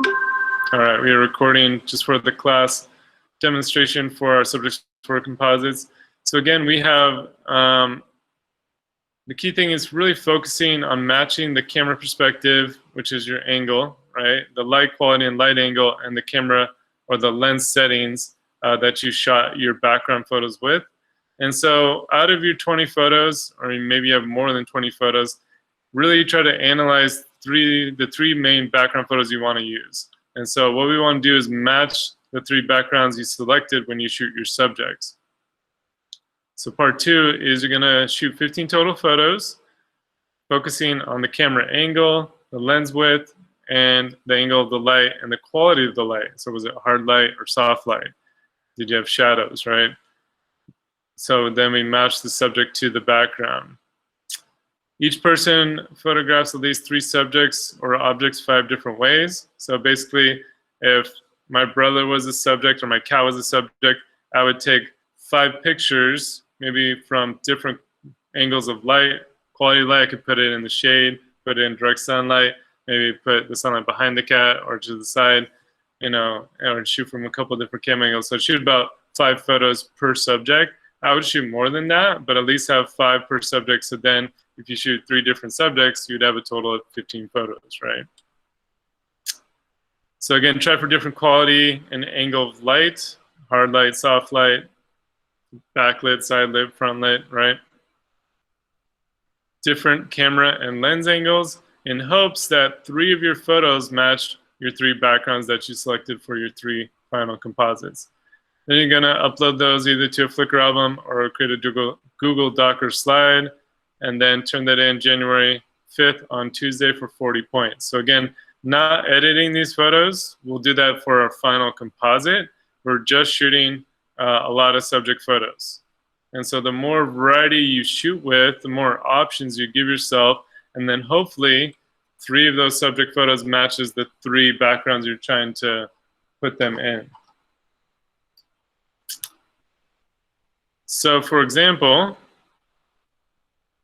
All right, we are recording just for the class demonstration for our subjects for composites. So again, we have, the key thing is really focusing on matching the camera perspective, which is your angle, right? The light quality and light angle, and the camera or the lens settings that you shot your background photos with. And so out of your 20 photos, or maybe you have more than 20 photos, really try to analyze the three main background photos you want to use. And so what we want to do is match the three backgrounds you selected when you shoot your subjects. So part 2 is you're going to shoot 15 total photos, focusing on the camera angle, the lens width, and the angle of the light and the quality of the light. So was it hard light or soft light? Did you have shadows, right? So then we match the subject to the background. Each person photographs at least 3 subjects or objects 5 different ways. So basically, if my brother was a subject or my cat was a subject, I would take 5 pictures, maybe from different angles of light. Quality light, I could put it in the shade, put it in direct sunlight, maybe put the sunlight behind the cat or to the side, you know, or shoot from a couple different camera angles. So shoot about 5 photos per subject. I would shoot more than that, but at least have 5 per subject. So then if you shoot 3 different subjects, you'd have a total of 15 photos, right? So again, try for different quality and angle of light, hard light, soft light, backlit, side lit, front lit, right? Different camera and lens angles in hopes that 3 of your photos match your 3 backgrounds that you selected for your 3 final composites. Then you're gonna upload those either to a Flickr album or create a Google Doc or slide, and then turn that in January 5th on Tuesday for 40 points. So again, not editing these photos. We'll do that for our final composite. We're just shooting a lot of subject photos. And so the more variety you shoot with, the more options you give yourself, and then hopefully 3 of those subject photos matches the 3 backgrounds you're trying to put them in. So for example,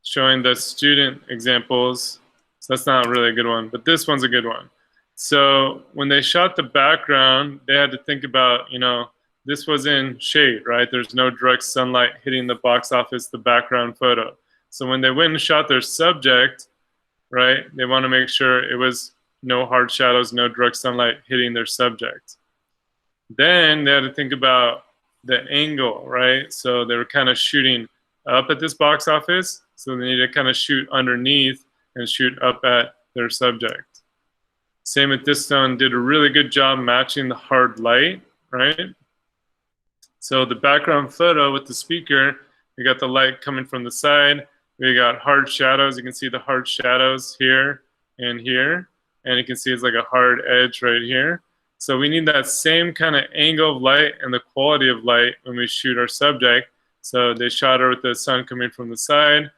showing the student examples, so that's not really a good one, but this one's a good one. So when they shot the background, they had to think about, you know, this was in shade, right? There's no direct sunlight hitting the box office, the background photo. So when they went and shot their subject, right, they want to make sure it was no hard shadows, no direct sunlight hitting their subject. Then they had to think about the angle, right? So they were kind of shooting up at this box office, so they need to kind of shoot underneath and shoot up at their subject. Same with this one, did a really good job matching the hard light, right? So the background photo with the speaker, we got the light coming from the side, we got hard shadows, you can see the hard shadows here and here, and you can see it's like a hard edge right here. So we need that same kind of angle of light and the quality of light when we shoot our subject. So they shot her with the sun coming from the side,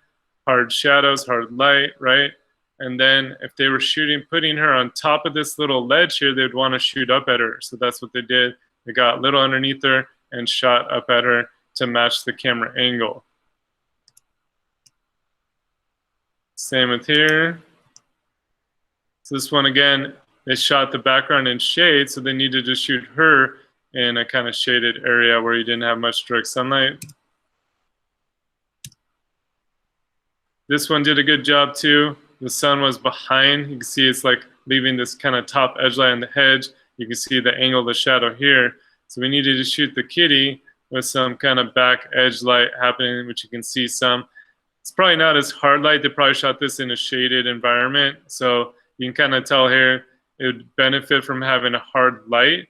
hard shadows, hard light, right? And then if they were shooting, putting her on top of this little ledge here, they'd want to shoot up at her. So that's what they did. They got a little underneath her and shot up at her to match the camera angle. Same with here. So this one again, they shot the background in shade, so they needed to shoot her in a kind of shaded area where you didn't have much direct sunlight. This one did a good job too. The sun was behind. You can see it's like leaving this kind of top edge light on the hedge. You can see the angle of the shadow here. So we needed to shoot the kitty with some kind of back edge light happening, which you can see some. It's probably not as hard light. They probably shot this in a shaded environment. So you can kind of tell here, it would benefit from having a hard light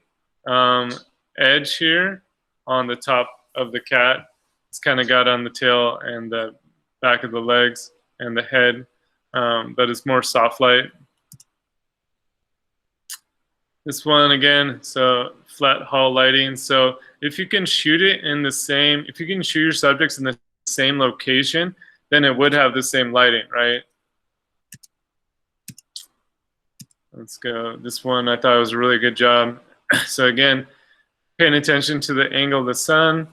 edge here on the top of the cat. It's kind of got on the tail and the back of the legs and the head, but it's more soft light. This one again, so flat hull lighting. So if you can shoot it in the same, if you can shoot your subjects in the same location, then it would have the same lighting, right? Let's go. This one I thought was a really good job. So again, paying attention to the angle of the sun,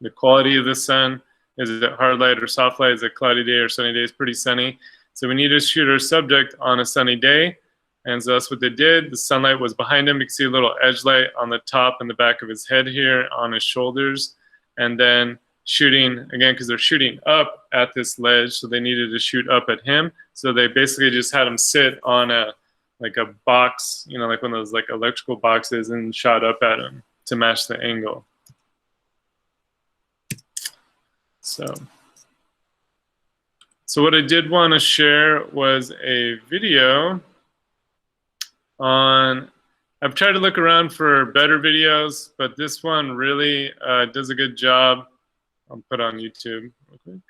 the quality of the sun. Is it hard light or soft light? Is it cloudy day or sunny day? It's pretty sunny. So we need to shoot our subject on a sunny day. And so that's what they did. The sunlight was behind him. You can see a little edge light on the top and the back of his head here, on his shoulders. And then shooting, again, because they're shooting up at this ledge, so they needed to shoot up at him. So they basically just had him sit on a box, you know, like one of those like electrical boxes, and shot up at him to match the angle. So what I did want to share was a video on, I've tried to look around for better videos, but this one really does a good job. I'll put on YouTube real quick.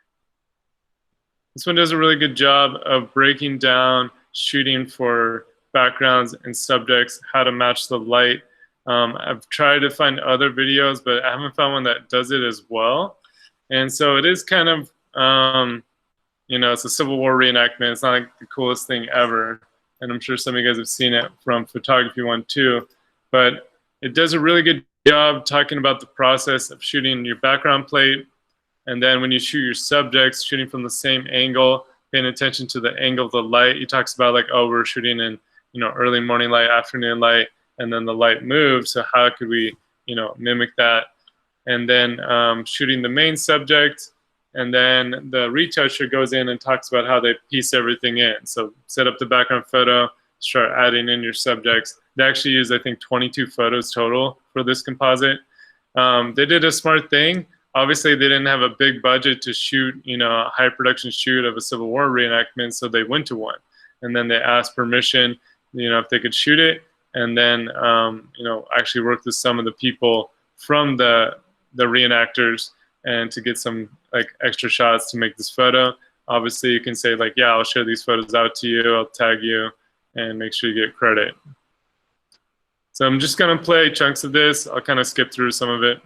This one does a really good job of breaking down shooting for backgrounds and subjects, how to match the light. I've tried to find other videos, but I haven't found one that does it as well. And so it is kind of, you know, it's a Civil War reenactment. It's not like the coolest thing ever. And I'm sure some of you guys have seen it from Photography One too. But it does a really good job talking about the process of shooting your background plate. And then when you shoot your subjects, shooting from the same angle, paying attention to the angle of the light. He talks about like, oh, we're shooting in, you know, early morning light, afternoon light, and then the light moves. So how could we, you know, mimic that? And then shooting the main subject, and then the retoucher goes in and talks about how they piece everything in. So set up the background photo, start adding in your subjects. They actually used, I think, 22 photos total for this composite. They did a smart thing. Obviously, they didn't have a big budget to shoot, you know, a high production shoot of a Civil War reenactment, so they went to one. And then they asked permission, you know, if they could shoot it, and then, you know, actually worked with some of the people from the reenactors and to get some like extra shots to make this photo. Obviously, you can say like, yeah, I'll share these photos out to you, I'll tag you, and make sure you get credit. So I'm just gonna play chunks of this. I'll kind of skip through some of it.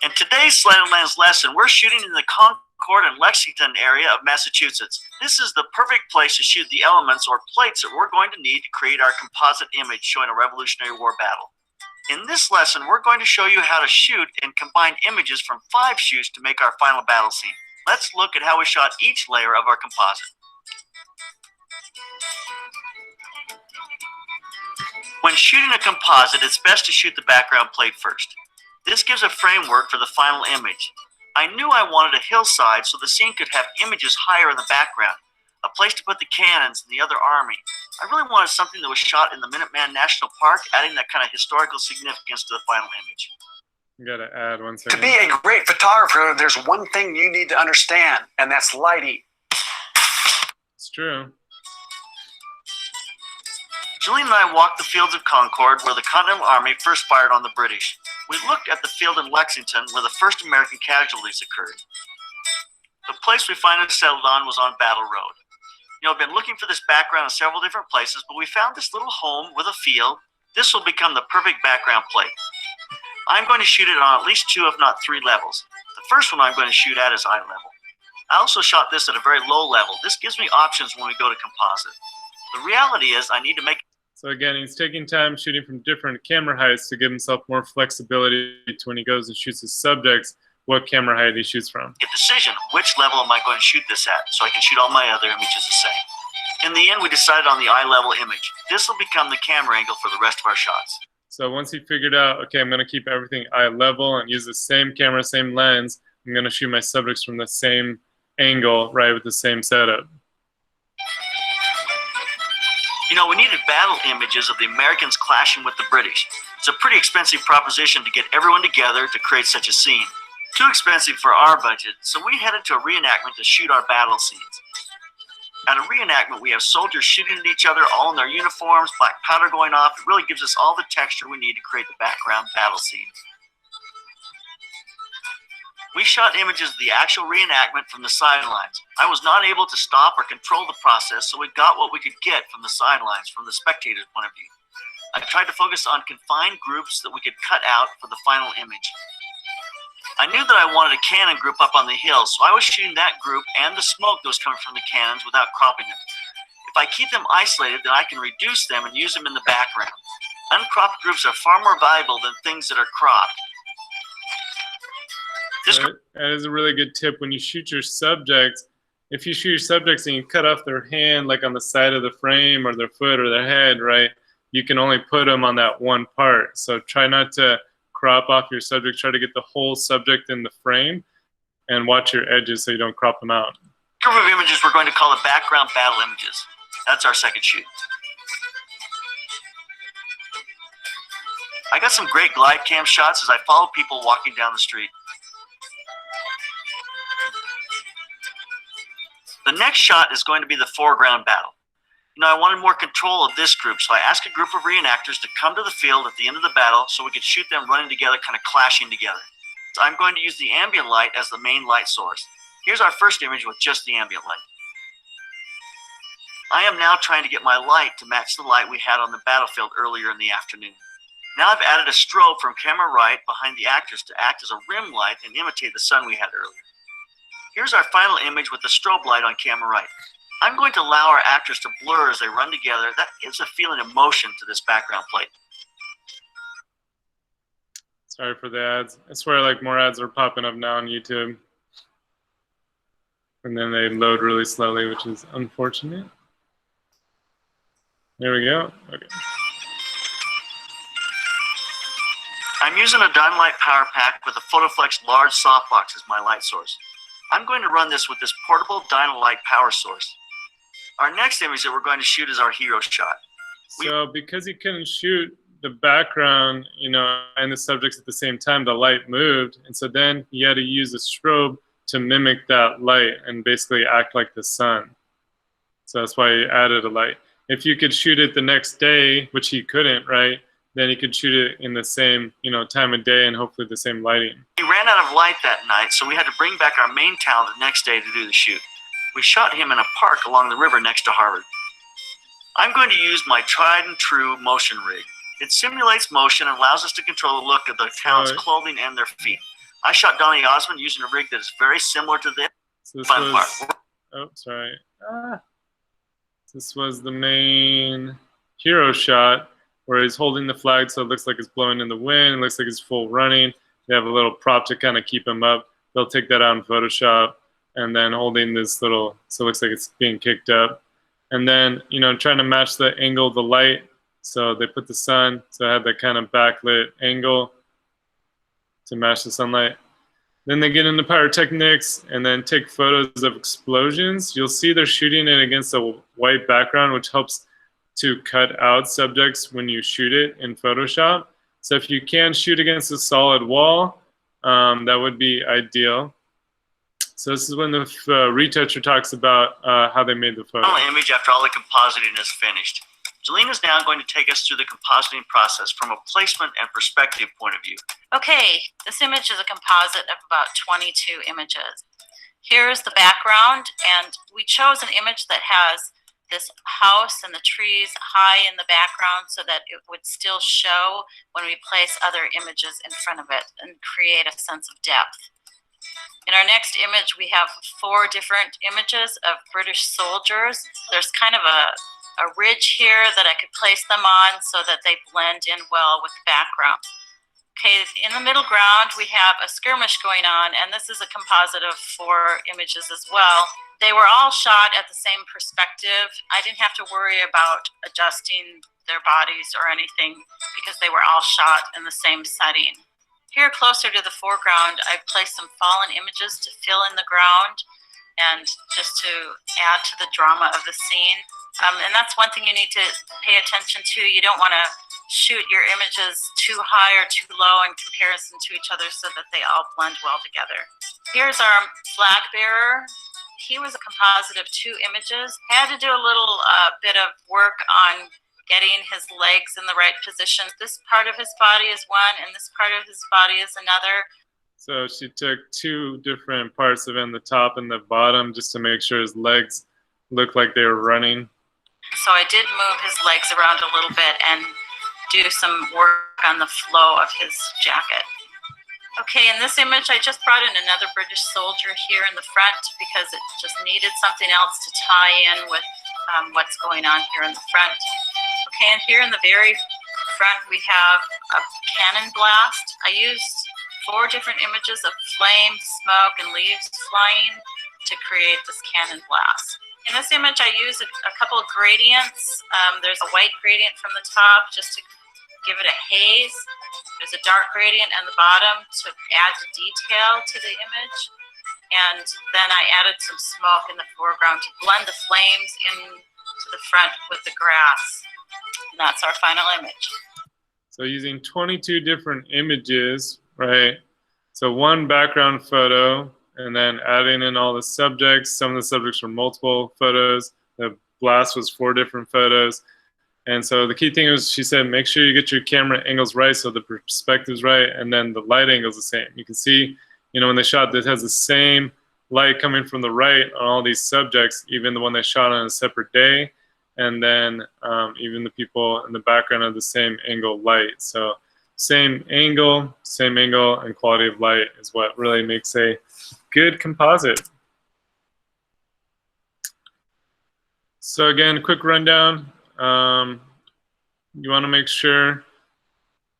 In today's Slanderlands lesson, we're shooting in the Concord and Lexington area of Massachusetts. This is the perfect place to shoot the elements or plates that we're going to need to create our composite image showing a Revolutionary War battle. In this lesson, we're going to show you how to shoot and combine images from 5 shoots to make our final battle scene. Let's look at how we shot each layer of our composite. When shooting a composite, it's best to shoot the background plate first. This gives a framework for the final image. I knew I wanted a hillside so the scene could have images higher in the background, a place to put the cannons and the other army. I really wanted something that was shot in the Minuteman National Park, adding that kind of historical significance to the final image. You gotta add 1 second. To be a great photographer, there's one thing you need to understand, and that's lighting. It's true. Julian and I walked the fields of Concord, where the Continental Army first fired on the British. We looked at the field in Lexington, where the first American casualties occurred. The place we finally settled on was on Battle Road. You know, I've been looking for this background in several different places, but we found this little home with a field. This will become the perfect background plate. I'm going to shoot it on at least 2, if not 3 levels. The first one I'm going to shoot at is eye level. I also shot this at a very low level. This gives me options when we go to composite. The reality is I need to make... So again, he's taking time shooting from different camera heights to give himself more flexibility to when he goes and shoots his subjects, what camera height he shoots from. A decision, which level am I going to shoot this at, so I can shoot all my other images the same. In the end, we decided on the eye level image. This will become the camera angle for the rest of our shots. So once he figured out, okay, I'm going to keep everything eye level and use the same camera, same lens, I'm going to shoot my subjects from the same angle, right, with the same setup. You know, we needed battle images of the Americans clashing with the British. It's a pretty expensive proposition to get everyone together to create such a scene. Too expensive for our budget, so we headed to a reenactment to shoot our battle scenes. At a reenactment, we have soldiers shooting at each other, all in their uniforms, black powder going off. It really gives us all the texture we need to create the background battle scene. We shot images of the actual reenactment from the sidelines. I was not able to stop or control the process, so we got what we could get from the sidelines, from the spectator's point of view. I tried to focus on confined groups that we could cut out for the final image. I knew that I wanted a cannon group up on the hill, so I was shooting that group and the smoke that was coming from the cannons without cropping them. If I keep them isolated, then I can reduce them and use them in the background. Uncropped groups are far more valuable than things that are cropped. That is a really good tip when you shoot your subjects. If you shoot your subjects and you cut off their hand, like on the side of the frame or their foot or their head, right, you can only put them on that one part. So try not to crop off your subject. Try to get the whole subject in the frame and watch your edges so you don't crop them out. Group of images we're going to call the background battle images. That's our second shoot. I got some great glide cam shots as I follow people walking down the street. The next shot is going to be the foreground battle. You know, I wanted more control of this group, so I asked a group of reenactors to come to the field at the end of the battle so we could shoot them running together, kind of clashing together. So I'm going to use the ambient light as the main light source. Here's our first image with just the ambient light. I am now trying to get my light to match the light we had on the battlefield earlier in the afternoon. Now I've added a strobe from camera right behind the actors to act as a rim light and imitate the sun we had earlier. Here's our final image with the strobe light on camera right. I'm going to allow our actors to blur as they run together. That gives a feeling of motion to this background plate. Sorry for the ads. I swear like more ads are popping up now on YouTube. And then they load really slowly, which is unfortunate. There we go. Okay. I'm using a Dynamite Power Pack with a PhotoFlex large softbox as my light source. I'm going to run this with this portable Dynamite power source. Our next image that we're going to shoot is our hero shot. So because he couldn't shoot the background, you know, and the subjects at the same time, the light moved. And so then he had to use a strobe to mimic that light and basically act like the sun. So that's why he added a light. If you could shoot it the next day, which he couldn't, right? Then he could shoot it in the same, you know, time of day and hopefully the same lighting. We ran out of light that night, so we had to bring back our main talent the next day to do the shoot. We shot him in a park along the river next to Harvard. I'm going to use my tried and true motion rig. It simulates motion and allows us to control the look of the talent's clothing and their feet. I shot Donny Osmond using a rig that is very similar to this. So this was, oh, sorry. This was the main hero shot where he's holding the flag so it looks like it's blowing in the wind. It looks like it's full running. They have a little prop to kind of keep him up. They'll take that out in Photoshop and then holding this little, so it looks like it's being kicked up. And then, you know, trying to match the angle of the light. So they put the sun, so I had that kind of backlit angle to match the sunlight. Then they get into pyrotechnics and then take photos of explosions. You'll see they're shooting it against a white background, which helps to cut out subjects when you shoot it in Photoshop. So if you can shoot against a solid wall, that would be ideal. So this is when the retoucher talks about how they made the photo. Final image after all the compositing is finished. Jelena is now going to take us through the compositing process from a placement and perspective point of view. Okay, this image is a composite of about 22 images. Here's the background, and we chose an image that has this house and the trees high in the background so that it would still show when we place other images in front of it and create a sense of depth. In our next image, we have 4 different images of British soldiers. There's kind of a ridge here that I could place them on so that they blend in well with the background. Okay, in the middle ground, we have a skirmish going on, and this is a composite of 4 images as well. They were all shot at the same perspective. I didn't have to worry about adjusting their bodies or anything because they were all shot in the same setting. Here, closer to the foreground, I've placed some fallen images to fill in the ground and just to add to the drama of the scene. And that's one thing you need to pay attention to. You don't want to shoot your images too high or too low in comparison to each other so that they all blend well together. Here's our flag bearer. He was a composite of 2 images. I had to do a little bit of work on getting his legs in the right position. This part of his body is one, and this part of his body is another. So she took 2 different parts of him, the top and the bottom, just to make sure his legs looked like they were running. So I did move his legs around a little bit and do some work on the flow of his jacket. Okay, in this image, I just brought in another British soldier here in the front because it just needed something else to tie in with what's going on here in the front. Okay, and here in the very front, we have a cannon blast. I used 4 different images of flame, smoke, and leaves flying to create this cannon blast. In this image, I used a couple of gradients. There's a white gradient from the top just to give it a haze. There's a dark gradient on the bottom to add detail to the image. And then I added some smoke in the foreground to blend the flames into the front with the grass. And that's our final image. So using 22 different images, right? So one background photo, and then adding in all the subjects. Some of the subjects were multiple photos. The blast was 4 different photos. And so the key thing was, she said, make sure you get your camera angles right so the perspective's right, and then the light angle's the same. You can see, you know, when they shot, this has the same light coming from the right on all these subjects, even the one they shot on a separate day. And then even the people in the background have the same angle light. So same angle, and quality of light is what really makes a good composite. So again, quick rundown. You want to make sure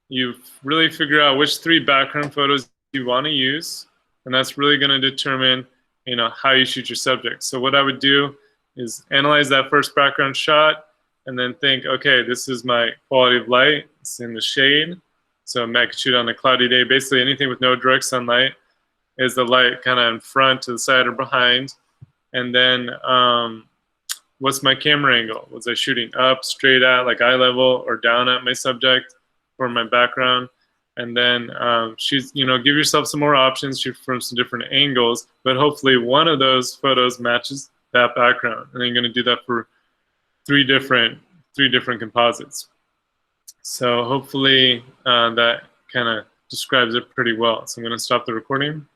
you really figure out which 3 background photos you want to use, and that's really going to determine, you know, how you shoot your subject. So what I would do is analyze that first background shot and then think, okay, this is my quality of light. It's in the shade. So I could shoot on a cloudy day. Basically anything with no direct sunlight is the light kind of in front, to the side, or behind. And then what's my camera angle? Was I shooting up, straight at, like eye level, or down at my subject for my background? And then shoot, you know, give yourself some more options, shoot from some different angles, but hopefully one of those photos matches that background. And then you're going to do that for 3 different composites. So hopefully that kind of describes it pretty well. So I'm going to stop the recording.